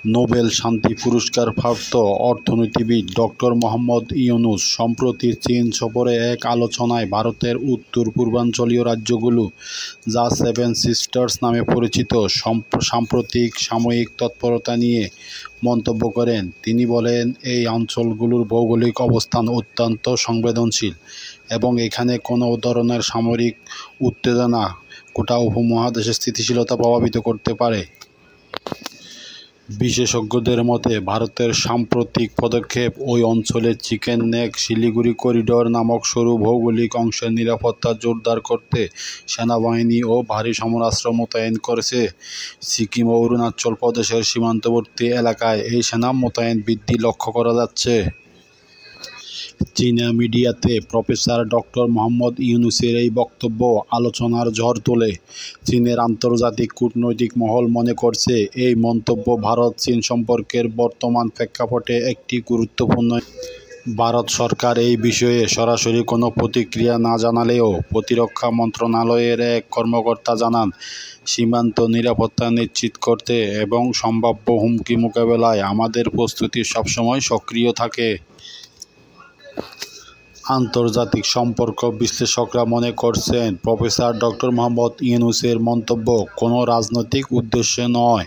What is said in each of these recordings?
Nobel শান্তি পুরস্কারপ্রাপ্ত অর্থনীতিবিদ ডক্টর মোহাম্মদ ইউনূস সম্প্রতি চীন সফরে এক আলোচনায় ভারতের উত্তর-পূর্বাঞ্চলীয় রাজ্যগুলো, যা সেভেন সিস্টার্স নামে পরিচিত, সাম্প্রতিক সাময়িক তৎপরতা নিয়ে মন্তব্য করেন। তিনি বলেন, এই অঞ্চলগুলোর ভৌগোলিক অবস্থান অত্যন্ত সংবেদনশীল এবং এখানে কোনো ধরনের সামরিক উত্তেজনা গোটা উপমহাদেশের স্থিতিশীলতা প্রভাবিত করতে পারে। বিশেষজ্ঞদের মতে, ভারতের সাম্প্রতিক পদক্ষেপ ওই অঞ্চলে চিকেন নেক শিলিগুড়ি করিডোর নামক সরু ভৌগোলিক অংশের নিরাপত্তা জোরদার করতে সেনাবাহিনী ও ভারী সমরাস্ত্র মোতায়েন করেছে। সিকিম ও অরুণাচল প্রদেশের সীমান্তবর্তী এলাকায় এই সেনা মোতায়েন বৃদ্ধি লক্ষ্য করা যাচ্ছে। চীনা মিডিয়াতে প্রফেসর ডক্টর মোহাম্মদ ইউনূসের এই বক্তব্য আলোচনার ঝড় তোলে। চীনের আন্তর্জাতিক কূটনৈতিক মহল মনে করছে, এই মন্তব্য ভারত-চীন সম্পর্কের বর্তমান প্রেক্ষাপটে একটি গুরুত্বপূর্ণ। ভারত সরকার এই বিষয়ে সরাসরি কোনো প্রতিক্রিয়া না জানালেও প্রতিরক্ষা মন্ত্রণালয়ের এক কর্মকর্তা জানান, সীমান্ত নিরাপত্তা নিশ্চিত করতে এবং সম্ভাব্য হুমকি মোকাবেলায় আমাদের প্রস্তুতি সবসময় সক্রিয় থাকে। আন্তর্জাতিক সম্পর্ক বিশ্লেষকরা মনে করছেন, প্রফেসর ডক্টর মোহাম্মদ ইউনূসের মন্তব্য কোনো রাজনৈতিক উদ্দেশ্যে নয়,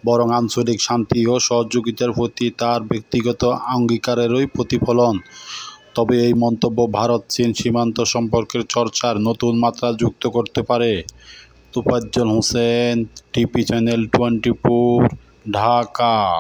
বরং আঞ্চলিক শান্তি ও সহযোগিতার প্রতি তার ব্যক্তিগত অঙ্গীকারেরই প্রতিফলন। তবে এই মন্তব্য ভারত-চীন সীমান্ত সম্পর্কের চর্চার নতুন মাত্রা যুক্ত করতে পারে। Tofazzal Hossain, TV channel 24, Dhaka.